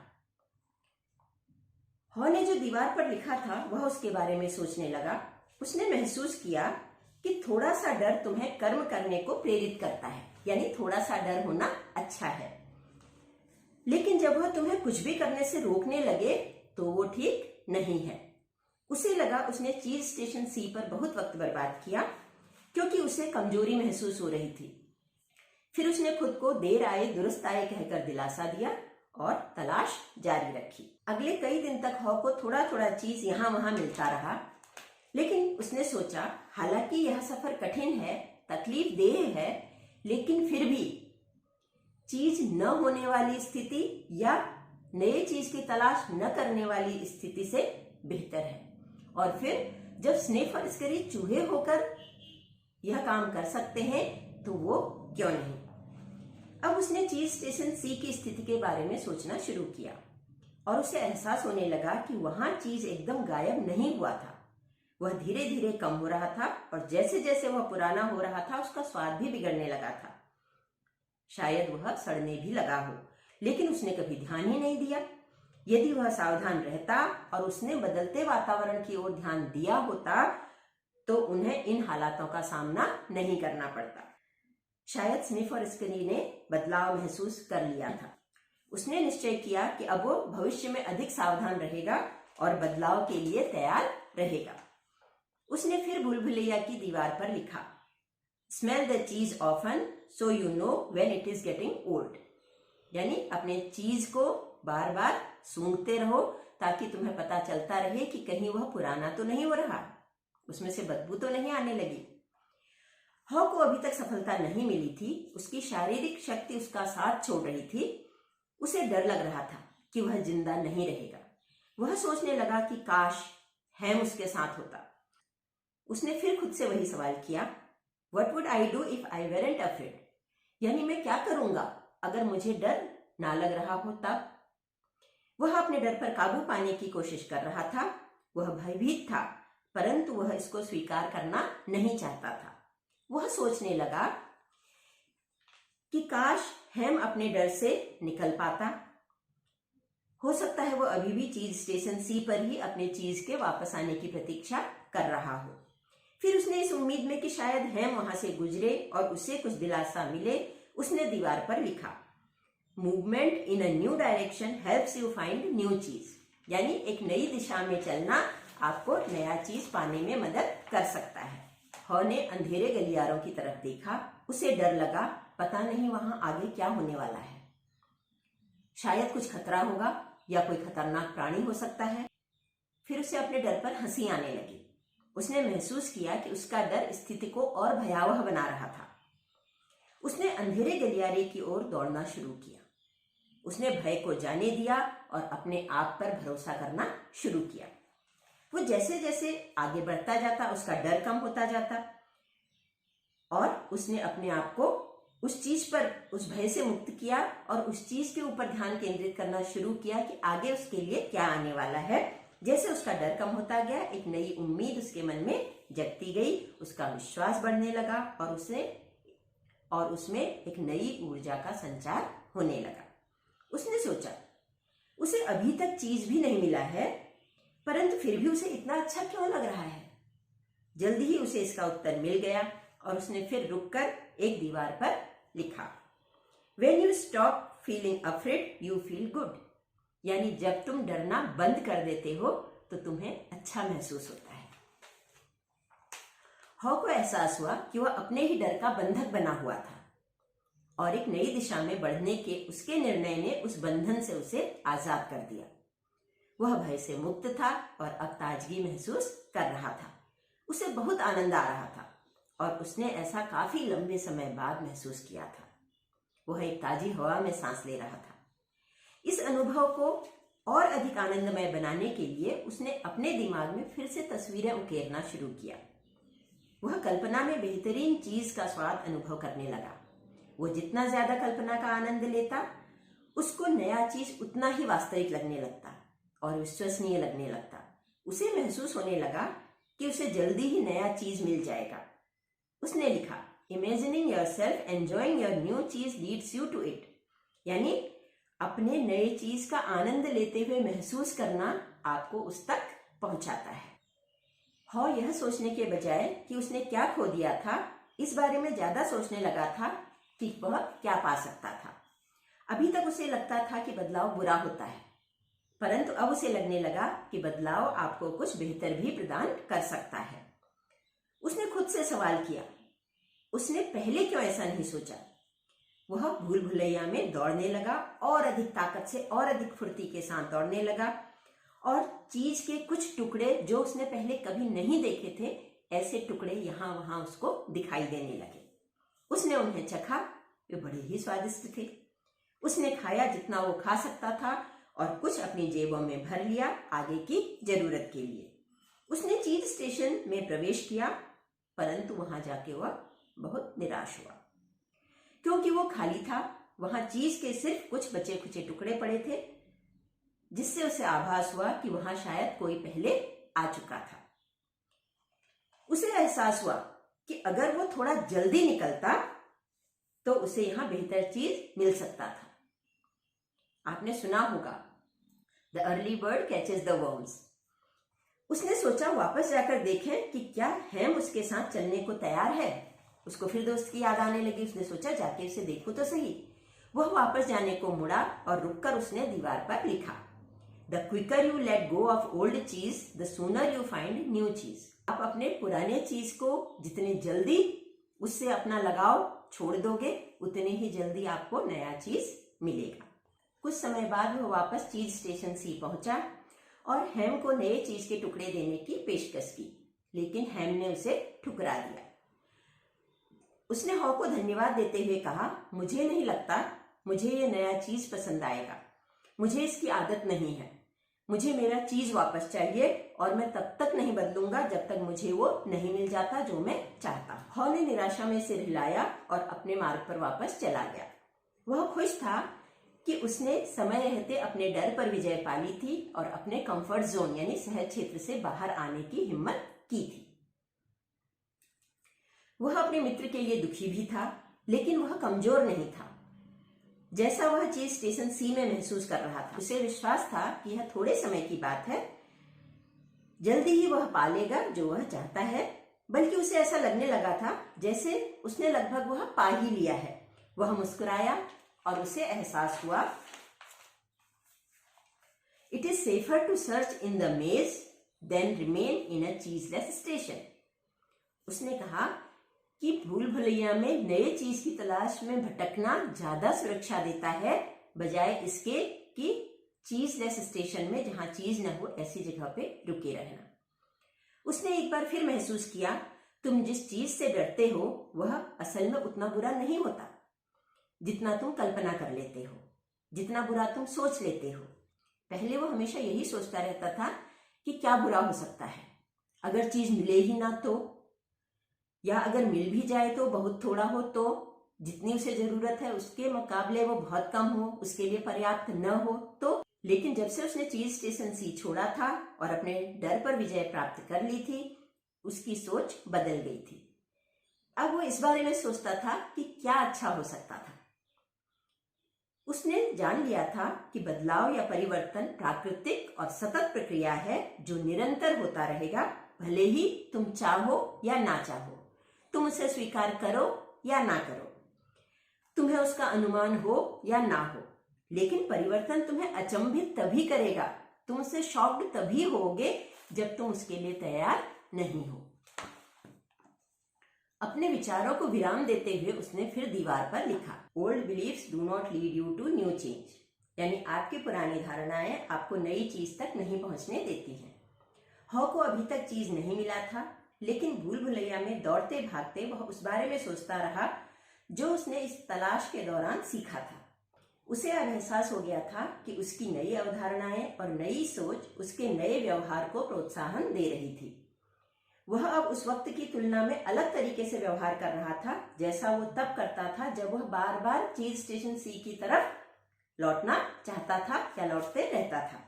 हॉ ने जो दीवार पर लिखा था वह उसके बारे में सोचने लगा। उसने महसूस किया कि थोड़ा सा डर तुम्हें कर्म करने को प्रेरित करता है, यानी थोड़ा सा डर होना अच्छा है। लेकिन जब वह तुम्हें कुछ भी करने से रोकने लगे तो वो ठीक नहीं है। उसे लगा उसने चीज स्टेशन सी पर बहुत वक्त बर्बाद किया क्योंकि उसे कमजोरी महसूस हो रही थी। फिर उसने खुद को देर आए दुरुस्त आए कहकर दिलासा दिया और तलाश जारी रखी। अगले कई दिन तक हॉ को थोड़ा थोड़ा चीज यहां वहां मिलता रहा, लेकिन उसने सोचा हालांकि यह सफर कठिन है, तकलीफ देह है, लेकिन फिर भी चीज न होने वाली स्थिति या नए चीज की तलाश न करने वाली स्थिति से बेहतर है। और फिर जब स्निफ और स्करी चूहे होकर यह काम कर सकते हैं तो वो क्यों नहीं। अब उसने चीज स्टेशन सी की स्थिति के बारे में सोचना शुरू किया और उसे एहसास होने लगा कि वहां चीज एकदम गायब नहीं हुआ था। वह धीरे धीरे कम हो रहा था और जैसे जैसे वह पुराना हो रहा था उसका स्वाद भी बिगड़ने लगा था। शायद वह सड़ने भी लगा हो, लेकिन उसने कभी ध्यान ही नहीं दिया। यदि वह सावधान रहता और उसने बदलते वातावरण की ओर ध्यान दिया होता तो उन्हें इन हालातों का सामना नहीं करना पड़ता। शायद स्निफ और स्करी ने बदलाव महसूस कर लिया था। उसने निश्चय किया कि अब वो भविष्य में अधिक सावधान रहेगा और बदलाव के लिए तैयार रहेगा। उसने फिर भूल भुलैया की दीवार पर लिखा, स्मेल द चीज often so you know when it is getting old. यानी अपने चीज को बार बार सूंघते रहो ताकि तुम्हें पता चलता रहे कि कहीं वह पुराना तो नहीं हो रहा, उसमें से बदबू तो नहीं आने लगी। हॉ को अभी तक सफलता नहीं मिली थी। उसकी शारीरिक शक्ति उसका साथ छोड़ रही थी। उसे डर लग रहा था कि वह जिंदा नहीं रहेगा। वह सोचने लगा कि काश हैम उसके साथ होता। उसने फिर खुद से वही सवाल किया, what would I do if I वेरेंट afraid. यानी मैं क्या करूंगा अगर मुझे डर ना लग रहा हो तब। वह अपने डर पर काबू पाने की कोशिश कर रहा था। वह भयभीत था, परंतु वह इसको स्वीकार करना नहीं चाहता था। वह सोचने लगा कि काश हैम अपने डर से निकल पाता। हो सकता है वह अभी भी चीज स्टेशन सी पर ही अपने चीज के वापस आने की प्रतीक्षा कर रहा हो। फिर उसने इस उम्मीद में कि शायद हैम वहां से गुजरे और उसे कुछ दिलासा मिले, उसने दीवार पर लिखा, movement in a new direction helps you find new चीज। यानी एक नई दिशा में चलना आपको नया चीज पाने में मदद कर सकता है। हॉ ने अंधेरे गलियारों की तरफ देखा। उसे डर लगा, पता नहीं वहां आगे क्या होने वाला है। शायद कुछ खतरा होगा या कोई खतरनाक प्राणी हो सकता है। फिर उसे अपने डर पर हंसी आने लगी। उसने महसूस किया कि उसका डर स्थिति को और भयावह बना रहा था। उसने अंधेरे गलियारे की ओर दौड़ना शुरू किया। उसने भय को जाने दिया और अपने आप पर भरोसा करना शुरू किया। वो जैसे जैसे आगे बढ़ता जाता उसका डर कम होता जाता और उसने अपने आप को उस चीज पर, उस भय से मुक्त किया और उस चीज के ऊपर ध्यान केंद्रित करना शुरू किया कि आगे उसके लिए क्या आने वाला है। जैसे उसका डर कम होता गया, एक नई उम्मीद उसके मन में जगती गई। उसका विश्वास बढ़ने लगा और उसमें एक नई ऊर्जा का संचार होने लगा। उसने सोचा, उसे अभी तक चीज भी नहीं मिला है, परंतु फिर भी उसे इतना अच्छा क्यों लग रहा है। जल्दी ही उसे इसका उत्तर मिल गया और उसने फिर रुककर एक दीवार पर लिखा, When you stop feeling afraid, you feel good. यानी जब तुम डरना बंद कर देते हो तो तुम्हें अच्छा महसूस होता है। हॉ को एहसास हुआ कि वह अपने ही डर का बंधक बना हुआ था और एक नई दिशा में बढ़ने के उसके निर्णय ने उस बंधन से उसे आजाद कर दिया। वह भय से मुक्त था और अब ताजगी महसूस कर रहा था। उसे बहुत आनंद आ रहा था और उसने ऐसा काफी लंबे समय बाद महसूस किया था। वह एक ताजी हवा में सांस ले रहा था। इस अनुभव को और अधिक आनंदमय बनाने के लिए उसने अपने दिमाग में फिर से तस्वीरें उकेरना शुरू किया। वह कल्पना में बेहतरीन चीज का स्वाद अनुभव करने लगा। वो जितना ज्यादा कल्पना का आनंद लेता, उसको नया चीज उतना ही वास्तविक लगने लगता और विश्वसनीय लगने लगता। उसे महसूस होने लगा कि उसे जल्दी ही नया चीज मिल जाएगा। उसने लिखा, Imagining yourself enjoying your new cheese leads you to it. यानी अपने नए चीज का आनंद लेते हुए महसूस करना आपको उस तक पहुंचाता है। हॉ यह सोचने के बजाय कि उसने क्या खो दिया था, इस बारे में ज्यादा सोचने लगा था कि वह क्या पा सकता था। अभी तक उसे लगता था कि बदलाव बुरा होता है, परंतु अब उसे लगने लगा कि बदलाव आपको कुछ बेहतर भी प्रदान कर सकता है। उसने खुद से सवाल किया, उसने पहले क्यों ऐसा नहीं सोचा? वह भूल भुलैया में दौड़ने लगा और अधिक ताकत से और अधिक फुर्ती के साथ दौड़ने लगा और चीज के कुछ टुकड़े जो उसने पहले कभी नहीं देखे थे, ऐसे टुकड़े यहां वहां उसको दिखाई देने लगे। उसने उन्हें चखा, वे बड़े ही स्वादिष्ट थे। उसने खाया जितना वो खा सकता था और कुछ अपनी जेबों में भर लिया आगे की जरूरत के लिए। उसने चीज स्टेशन में प्रवेश किया, परंतु वहां जाके वह बहुत निराश हुआ क्योंकि वो खाली था। वहां चीज के सिर्फ कुछ बचे खुचे टुकड़े पड़े थे, जिससे उसे आभास हुआ कि वहां शायद कोई पहले आ चुका था। उसे एहसास हुआ कि अगर वो थोड़ा जल्दी निकलता तो उसे यहां बेहतर चीज मिल सकता था। आपने सुना होगा, the early bird catches the worms. उसने सोचा वापस जाकर देखें कि क्या हैम उसके साथ चलने को तैयार है। उसको फिर दोस्त की याद आने लगी। उसने सोचा जाके उसे देखूं तो सही। वह वापस जाने को मुड़ा और रुककर उसने दीवार पर लिखा, the quicker you let go of old cheese the sooner you find new cheese. आप अपने पुराने चीज को जितने जल्दी उससे अपना लगाव छोड़ दोगे, उतने ही जल्दी आपको नया चीज मिलेगा। कुछ समय बाद वह वापस चीज स्टेशन सी पहुंचा और हैम को नए चीज के टुकड़े देने की पेशकश की, लेकिन हैम ने उसे ठुकरा दिया। उसने हॉ को धन्यवाद देते हुए कहा, मुझे नहीं लगता मुझे ये नया चीज पसंद आएगा। मुझे इसकी आदत नहीं है। मुझे मेरा चीज वापस चाहिए और मैं तब तक नहीं बदलूंगा जब तक मुझे वो नहीं मिल जाता जो मैं चाहता। हॉ ने निराशा में सिर हिलाया और अपने मार्ग पर वापस चला गया। वह खुश था कि उसने समय रहते अपने डर पर विजय पा ली थी और अपने कंफर्ट जोन यानी सहज क्षेत्र से बाहर आने की हिम्मत की थी। वह अपने मित्र के लिए दुखी भी था, लेकिन वह कमजोर नहीं था। जैसा वह चीज स्टेशन सी में महसूस कर रहा था, उसे विश्वास था कि यह थोड़े समय की बात है, जल्दी ही वह पा लेगा जो वह चाहता है। बल्कि उसे ऐसा लगने लगा था जैसे उसने लगभग वह पा ही लिया है। वह मुस्कुराया और उसे एहसास हुआ, it is safer to search in the maze than remain in a cheeseless station. उसने कहा कि भूल भुलैया में नए चीज की तलाश में भटकना ज्यादा सुरक्षा देता है, बजाय इसके कि चीजलेस स्टेशन में जहां चीज न हो ऐसी जगह पे रुके रहना। उसने एक बार फिर महसूस किया, तुम जिस चीज से डरते हो वह असल में उतना बुरा नहीं होता जितना तुम कल्पना कर लेते हो, जितना बुरा तुम सोच लेते हो। पहले वो हमेशा यही सोचता रहता था कि क्या बुरा हो सकता है, अगर चीज मिले ही ना तो, या अगर मिल भी जाए तो बहुत थोड़ा हो, तो जितनी उसे जरूरत है उसके मुकाबले वो बहुत कम हो, उसके लिए पर्याप्त न हो तो। लेकिन जब से उसने चीज स्टेशन सी छोड़ा था और अपने डर पर विजय प्राप्त कर ली थी, उसकी सोच बदल गई थी। अब वो इस बारे में सोचता था कि क्या अच्छा हो सकता था। उसने जान लिया था कि बदलाव या परिवर्तन प्राकृतिक और सतत प्रक्रिया है जो निरंतर होता रहेगा भले ही तुम चाहो या ना चाहो, तुम उसे स्वीकार करो या ना करो, तुम्हें उसका अनुमान हो या ना हो, लेकिन परिवर्तन तुम्हें अचंभित तभी करेगा, तुम उससे शॉक्ड तभी होगे जब तुम उसके लिए तैयार नहीं हो। अपने विचारों को विराम देते हुए उसने फिर दीवार पर लिखा, old beliefs do not lead you to new change, यानी आपकी पुरानी धारणाएं आपको नई चीज तक नहीं पहुंचने देती हैं। हॉ को अभी तक चीज नहीं मिला था, लेकिन भूल भुलैया में दौड़ते भागते वह उस बारे में सोचता रहा जो उसने इस तलाश के दौरान सीखा था। उसे अब एहसास हो गया था कि उसकी नई अवधारणाएं और नई सोच उसके नए व्यवहार को प्रोत्साहन दे रही थी। वह अब उस वक्त की तुलना में अलग तरीके से व्यवहार कर रहा था, जैसा वो तब करता था जब वह बार बार चीज स्टेशन सी की तरफ लौटना चाहता था या लौटते रहता था।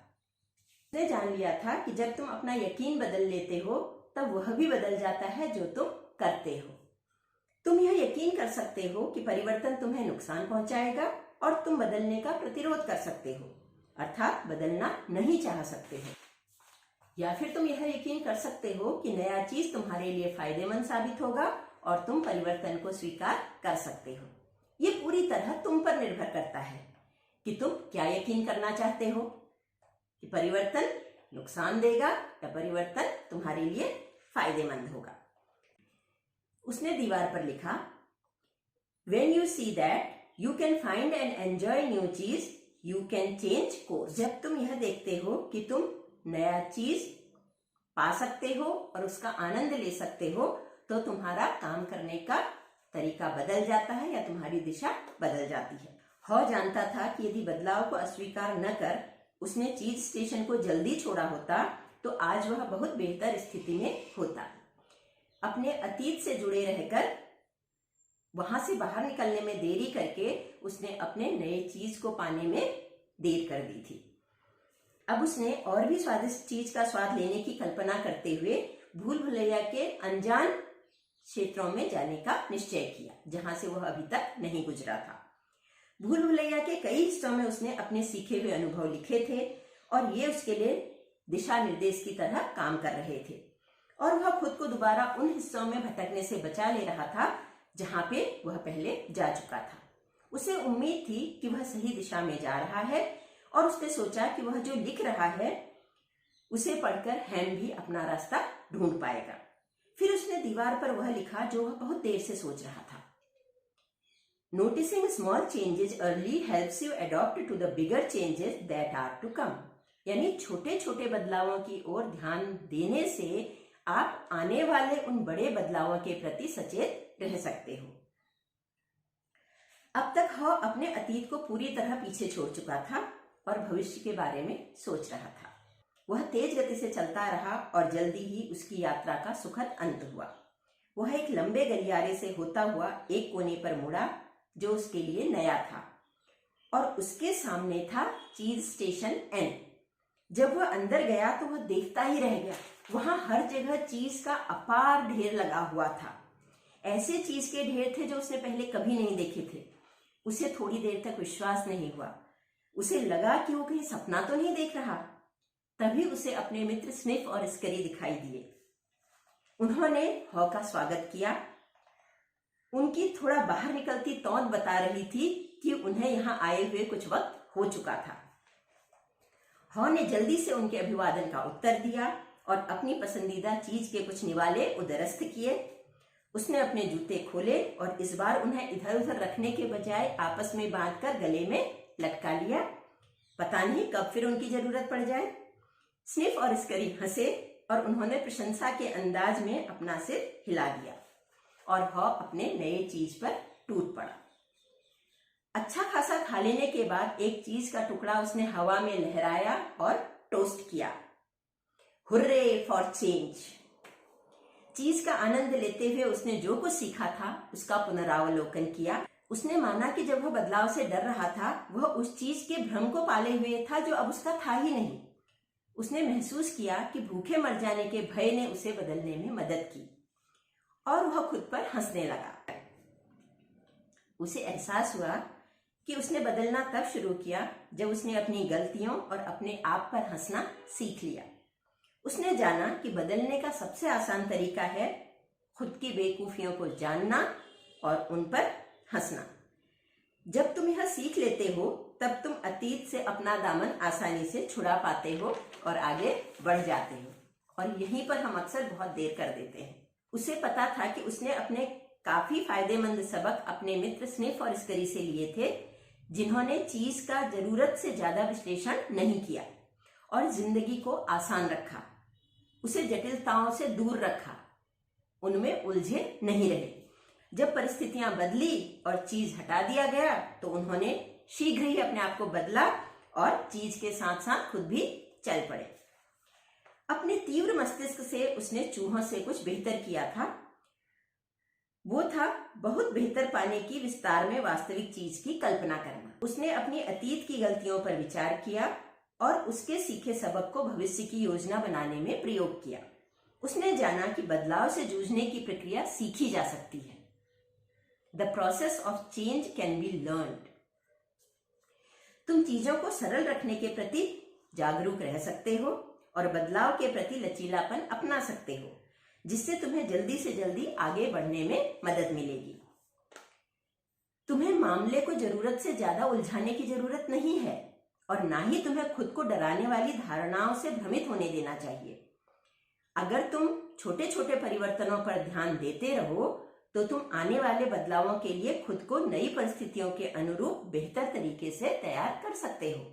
उसने जान लिया था कि जब तुम अपना यकीन बदल लेते हो तब वह भी बदल जाता है जो तुम करते हो। तुम यह यकीन कर सकते हो कि परिवर्तन तुम्हें नुकसान पहुंचाएगा और तुम बदलने का प्रतिरोध कर सकते हो, अर्थात बदलना नहीं चाह सकते हो। या फिर तुम यह यकीन कर सकते हो कि नया चीज तुम्हारे लिए फायदेमंद साबित होगा और तुम परिवर्तन को स्वीकार कर सकते हो। ये पूरी तरह तुम पर निर्भर करता है कि तुम क्या यकीन करना चाहते हो, कि परिवर्तन नुकसान देगा या परिवर्तन तुम्हारे लिए फायदेमंद होगा। उसने दीवार पर लिखा, When you see that you can find and enjoy new चीज, you can change course। जब तुम यह देखते हो कि तुम नया चीज पा सकते हो और उसका आनंद ले सकते हो, तो तुम्हारा काम करने का तरीका बदल जाता है या तुम्हारी दिशा बदल जाती है। हॉ जानता था कि यदि बदलाव को अस्वीकार न कर उसने चीज स्टेशन को जल्दी छोड़ा होता तो आज वह बहुत बेहतर स्थिति में होता। अपने अतीत से जुड़े रहकर वहां से बाहर निकलने में देरी करके उसने अपने नए चीज को पाने में देर कर दी थी। अब उसने और भी स्वादिष्ट चीज का स्वाद लेने की कल्पना करते हुए भूल भुलैया के अनजान क्षेत्रों में जाने का निश्चय किया, जहां से वह अभी तक नहीं गुजरा था। भूल भुलैया के कई हिस्सों में उसने अपने सीखे हुए अनुभव लिखे थे और ये उसके लिए दिशा निर्देश की तरह काम कर रहे थे, और वह खुद को दोबारा उन हिस्सों में भटकने से बचा ले रहा था जहां पे वह पहले जा चुका था। उसे उम्मीद थी कि वह सही दिशा में जा रहा है और उसने सोचा कि वह जो लिख रहा है उसे पढ़कर हैम भी अपना रास्ता ढूंढ पाएगा। फिर उसने दीवार पर वह लिखा जो वह बहुत देर से सोच रहा था, noticing small changes early helps you adopt to the bigger changes that are to come, यानी छोटे छोटे बदलावों की ओर ध्यान देने से आप आने वाले उन बड़े बदलावों के प्रति सचेत रह सकते हो। अब तक वह अपने अतीत को पूरी तरह पीछे छोड़ चुका था और भविष्य के बारे में सोच रहा था। वह तेज गति से चलता रहा और जल्दी ही उसकी यात्रा का सुखद अंत हुआ। वह एक लंबे गलियारे से होता हुआ एक कोने पर मुड़ा जो उसके लिए नया था, और उसके सामने था चीज स्टेशन एन। जब वह अंदर गया तो वह देखता ही रह गया। वहां हर जगह चीज का अपार ढेर लगा हुआ था। ऐसे चीज के ढेर थे जो उसने पहले कभी नहीं देखे थे। उसे थोड़ी देर तक विश्वास नहीं हुआ। उसे लगा कि वो कहीं सपना तो नहीं देख रहा। तभी उसे अपने मित्र स्निफ और स्करी दिखाई दिए। उन्होंने हॉ का स्वागत किया। उनकी थोड़ा बाहर निकलती तौंद बता रही थी कि उन्हें यहाँ आए हुए कुछ वक्त हो चुका था। हॉ ने जल्दी से उनके अभिवादन का उत्तर दिया और अपनी पसंदीदा चीज के कुछ निवाले उदरस्त किए। उसने अपने जूते खोले और इस बार उन्हें इधर उधर रखने के बजाय आपस में बांधकर गले में लटका लिया। पता नहीं कब फिर उनकी जरूरत पड़ जाए। स्निफ और स्करी हंसे और उन्होंने प्रशंसा के अंदाज में अपना सिर हिला दिया और हॉ अपने नए चीज पर टूट पड़ा। अच्छा खासा खा लेने के बाद एक चीज का टुकड़ा उसने हवा में लहराया और टोस्ट किया। Hurray for change. चीज का आनंद लेते हुए उसने जो कुछ सीखा था उसका पुनरावलोकन किया। उसने माना कि जब वह बदलाव से डर रहा था वह उस चीज के भ्रम को पाले हुए था जो अब उसका था ही नहीं। उसने महसूस किया कि भूखे मर जाने के भय ने उसे बदलने में मदद की और वह खुद पर हंसने लगा। उसे एहसास हुआ कि उसने बदलना तब शुरू किया जब उसने अपनी गलतियों और अपने आप पर हंसना सीख लिया। उसने जाना कि बदलने का सबसे आसान तरीका है खुद की बेवकूफियों को जानना और उन पर हंसना। जब तुम यह सीख लेते हो तब तुम अतीत से अपना दामन आसानी से छुड़ा पाते हो और आगे बढ़ जाते हो। और यहीं पर हम अक्सर बहुत देर कर देते हैं। उसे पता था कि उसने अपने काफी फायदेमंद सबक अपने मित्र स्निफ और स्करी से लिए थे, जिन्होंने चीज का जरूरत से ज्यादा विश्लेषण नहीं किया और जिंदगी को आसान रखा, उसे जटिलताओं से दूर रखा, उनमें उलझे नहीं रहे। जब परिस्थितियां बदली और चीज हटा दिया गया तो उन्होंने शीघ्र ही अपने आप को बदला और चीज के साथ साथ खुद भी चल पड़े। अपने तीव्र मस्तिष्क से उसने चूहों से कुछ बेहतर किया था। वो था बहुत बेहतर पाने की विस्तार में वास्तविक चीज की कल्पना करना। उसने अपनी अतीत की गलतियों पर विचार किया और उसके सीखे सबक को भविष्य की योजना बनाने में प्रयोग किया। उसने जाना कि बदलाव से जूझने की प्रक्रिया सीखी जा सकती है। The process of change can be learned. तुम चीजों को सरल रखने के प्रति जागरूक रह सकते हो और बदलाव के प्रति लचीलापन अपना सकते हो, जिससे तुम्हें जल्दी से जल्दी आगे बढ़ने में मदद मिलेगी। तुम्हें मामले को जरूरत से ज्यादा उलझाने की जरूरत नहीं है और ना ही तुम्हें खुद को डराने वाली धारणाओं से भ्रमित होने देना चाहिए। अगर तुम छोटे छोटे परिवर्तनों पर ध्यान देते रहो तो तुम आने वाले बदलावों के लिए खुद को नई परिस्थितियों के अनुरूप बेहतर तरीके से तैयार कर सकते हो।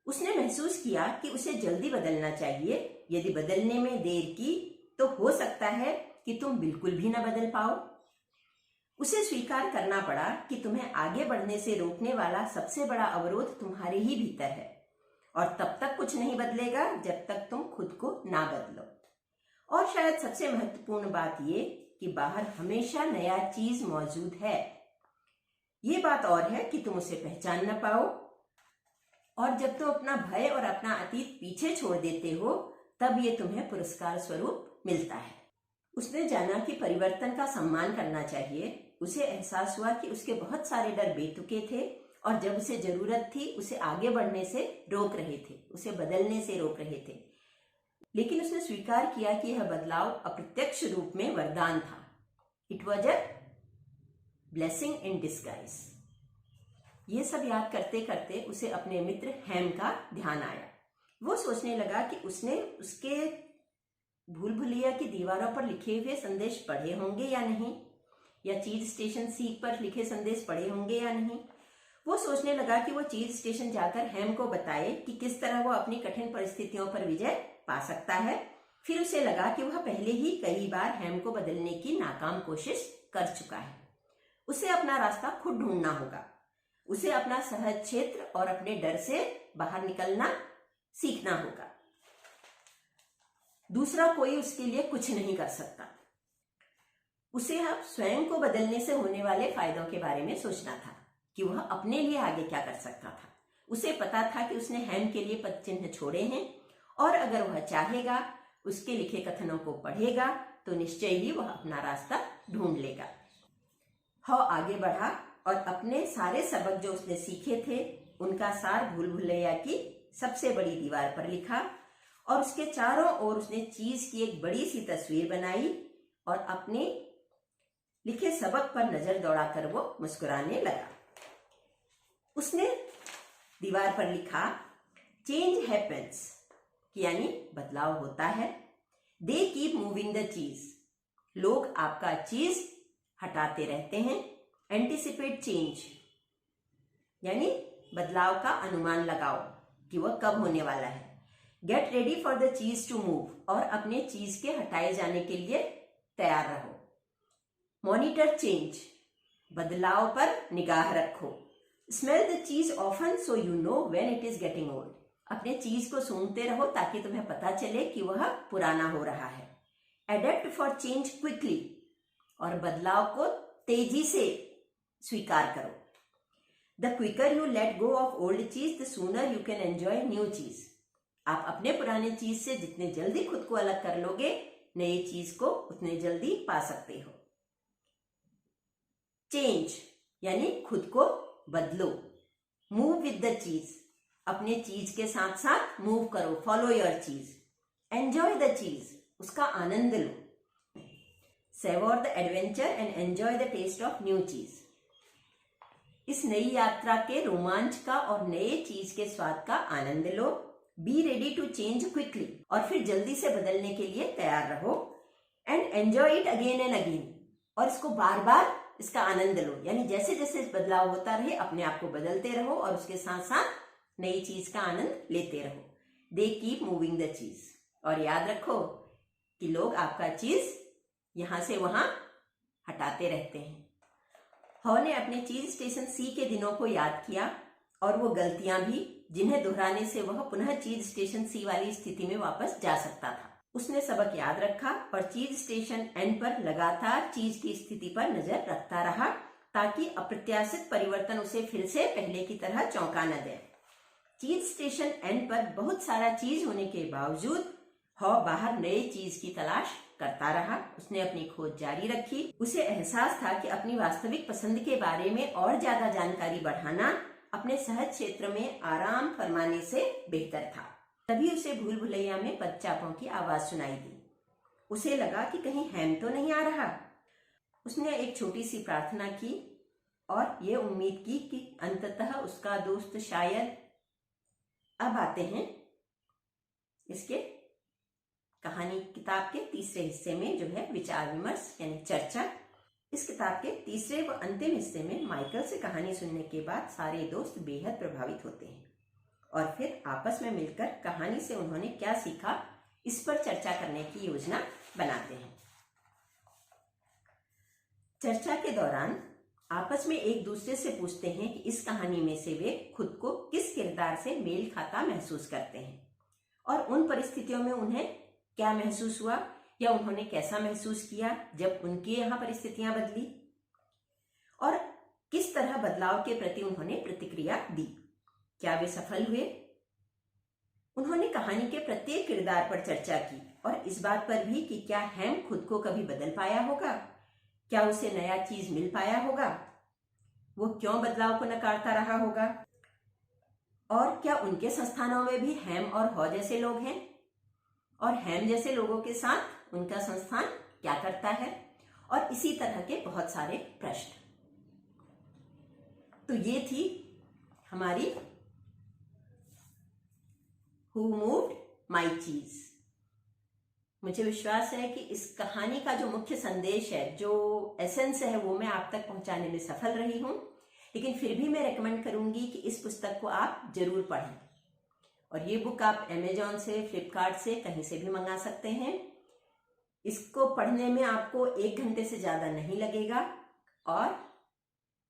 उसने महसूस किया कि उसे जल्दी बदलना चाहिए। यदि बदलने में देर की तो हो सकता है कि तुम बिल्कुल भी न बदल पाओ। उसे स्वीकार करना पड़ा कि तुम्हें आगे बढ़ने से रोकने वाला सबसे बड़ा अवरोध तुम्हारे ही भीतर है और तब तक कुछ नहीं बदलेगा जब तक तुम खुद को ना बदलो। और शायद सबसे महत्वपूर्ण बात ये कि बाहर हमेशा नया चीज मौजूद है। ये बात और है कि तुम उसे पहचान न पाओ, और जब तुम अपना भय और अपना अतीत पीछे छोड़ देते हो तब ये तुम्हें पुरस्कार स्वरूप मिलता है। उसने जाना कि परिवर्तन का सम्मान करना चाहिए। उसे एहसास हुआ कि उसके बहुत सारे डर बेतुके थे और जब उसे जरूरत थी उसे आगे बढ़ने से रोक रहे थे, उसे बदलने से रोक रहे थे। लेकिन उसने स्वीकार किया कि यह बदलाव अप्रत्यक्ष रूप में वरदान था। It was a blessing in disguise. ये सब याद करते करते उसे अपने मित्र हैम का ध्यान आया। वो सोचने लगा कि उसने उसके भूल भुलैया की दीवारों पर लिखे हुए संदेश पढ़े होंगे या नहीं, या चीज स्टेशन सीख पर लिखे संदेश पढ़े होंगे या नहीं। वो सोचने लगा कि वो चीज स्टेशन जाकर हैम को बताए कि किस तरह वो अपनी कठिन परिस्थितियों पर विजय पा सकता है। फिर उसे लगा कि वह पहले ही कई बार हैम को बदलने की नाकाम कोशिश कर चुका है। उसे अपना रास्ता खुद ढूंढना होगा। उसे अपना सहज क्षेत्र और अपने डर से बाहर निकलना सीखना होगा। दूसरा कोई उसके लिए कुछ नहीं कर सकता। उसे अब स्वयं को बदलने से होने वाले फायदों के बारे में सोचना था कि वह अपने लिए आगे क्या कर सकता था। उसे पता था कि उसने हैम के लिए पद चिन्ह छोड़े हैं और अगर वह चाहेगा, उसके लिखे कथनों को पढ़ेगा तो निश्चय ही वह अपना रास्ता ढूंढ लेगा। वह आगे बढ़ा और अपने सारे सबक जो उसने सीखे थे उनका सार भूल भुलैया की सबसे बड़ी दीवार पर लिखा और उसके चारों ओर उसने चीज की एक बड़ी सी तस्वीर बनाई और अपने लिखे सबक पर नजर दौड़ाकर वो मुस्कुराने लगा। उसने दीवार पर लिखा, चेंज हैपेंस, यानी बदलाव होता है। दे कीप मूविंग द चीज, लोग आपका चीज हटाते रहते हैं। एंटिसिपेट चेंज, यानी बदलाव का अनुमान लगाओ कि वह कब होने वाला है। गेट रेडी फॉर द चीज टू मूव, और अपने चीज के हटाए जाने के लिए तैयार रहो। मॉनिटर चेंज, बदलाव पर निगाह रखो। स्मेल द चीज often so you know when it is getting old, अपने चीज को सूंघते रहो ताकि तुम्हें पता चले कि वह पुराना हो रहा है। एडेप्ट फॉर चेंज क्विकली, और बदलाव को तेजी से स्वीकार करो। The quicker you let go of old cheese the sooner you can enjoy new cheese, आप अपने पुराने चीज से जितने जल्दी खुद को अलग कर लोगे, नई चीज को उतने जल्दी पा सकते हो। चेंज यानी खुद को बदलो। मूव विद द चीज, अपने चीज के साथ साथ मूव करो, follow your cheese, enjoy the cheese, उसका आनंद लो। Savour the adventure and enjoy the taste of new cheese. इस नई यात्रा के रोमांच का और नए चीज के स्वाद का आनंद लो। Be ready to change quickly, और फिर जल्दी से बदलने के लिए तैयार रहो। And enjoy it again and again, और इसको बार बार इसका आनंद लो, यानी जैसे जैसे बदलाव होता रहे अपने आप को बदलते रहो और उसके साथ साथ नई चीज का आनंद लेते रहो। दे कीप मूविंग द चीज, और याद रखो कि लोग आपका चीज यहां से वहां हटाते रहते हैं। हॉ ने अपने चीज स्टेशन सी के दिनों को याद किया और वो गलतियां भी जिन्हें दोहराने से वह पुनः चीज स्टेशन सी वाली स्थिति में वापस जा सकता था। उसने सबक याद रखा और चीज स्टेशन एन पर लगातार चीज की स्थिति पर नजर रखता रहा, ताकि अप्रत्याशित परिवर्तन उसे फिर से पहले की तरह चौंका न दे। चीज स्टेशन एन पर बहुत सारा चीज होने के बावजूद हॉ बाहर नए चीज की तलाश करता रहा। उसने अपनी खोज जारी रखी। उसे एहसास था कि अपनी वास्तविक पसंद के बारे में और ज्यादा जानकारी बढ़ाना अपने सहज क्षेत्र में आराम फरमाने से बेहतर था। तभी उसे भूल भुलैया में पदचापों की आवाज सुनाई दी। उसे लगा कि कहीं हैम तो नहीं आ रहा। उसने एक छोटी सी प्रार्थना की और ये उम्मीद की कि अंततः उसका दोस्त शायद। अब आते हैं इसके कहानी किताब के तीसरे हिस्से में, जो है विचार विमर्श यानी चर्चा। इस किताब के तीसरे व अंतिम हिस्से में माइकल से कहानी सुनने के बाद सारे दोस्त बेहद प्रभावित होते हैं और फिर आपस में मिलकर कहानी से उन्होंने क्या सीखा इस पर चर्चा करने की योजना बनाते हैं। चर्चा के दौरान आपस में एक दूसरे से पूछते हैं कि इस कहानी में से वे खुद को किस किरदार से मेल खाता महसूस करते हैं और उन परिस्थितियों में उन्हें क्या महसूस हुआ या उन्होंने कैसा महसूस किया जब उनके यहाँ परिस्थितियां बदली, और किस तरह बदलाव के प्रति उन्होंने प्रतिक्रिया दी। क्या वे सफल हुए? उन्होंने कहानी के प्रत्येक किरदार पर चर्चा की और इस बात पर भी कि क्या हैम खुद को कभी बदल पाया होगा, क्या उसे नया चीज मिल पाया होगा, वो क्यों बदलाव को नकारता रहा होगा, और क्या उनके संस्थानों में भी हैम और हॉ जैसे लोग हैं, और हैम जैसे लोगों के साथ उनका संस्थान क्या करता है, और इसी तरह के बहुत सारे प्रश्न। तो ये थी हमारी हु मूव्ड माई चीज। मुझे विश्वास है कि इस कहानी का जो मुख्य संदेश है, जो एसेंस है, वो मैं आप तक पहुंचाने में सफल रही हूं। लेकिन फिर भी मैं रेकमेंड करूंगी कि इस पुस्तक को आप जरूर पढ़ें, और ये बुक आप अमेजॉन से, फ्लिपकार्ट से, कहीं से भी मंगा सकते हैं। इसको पढ़ने में आपको 1 घंटे से ज्यादा नहीं लगेगा और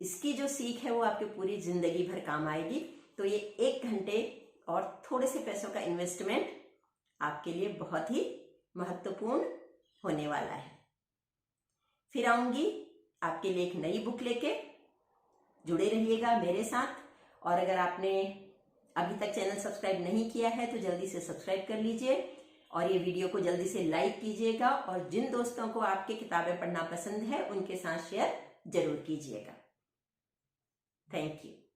इसकी जो सीख है वो आपकी पूरी जिंदगी भर काम आएगी। तो ये 1 घंटे और थोड़े से पैसों का इन्वेस्टमेंट आपके लिए बहुत ही महत्वपूर्ण होने वाला है। फिर आऊंगी आपके लिए एक नई बुक लेके। जुड़े रहिएगा मेरे साथ, और अगर आपने अभी तक चैनल सब्सक्राइब नहीं किया है तो जल्दी से सब्सक्राइब कर लीजिए और ये वीडियो को जल्दी से लाइक कीजिएगा, और जिन दोस्तों को आपके किताबें पढ़ना पसंद है उनके साथ शेयर जरूर कीजिएगा। Thank you.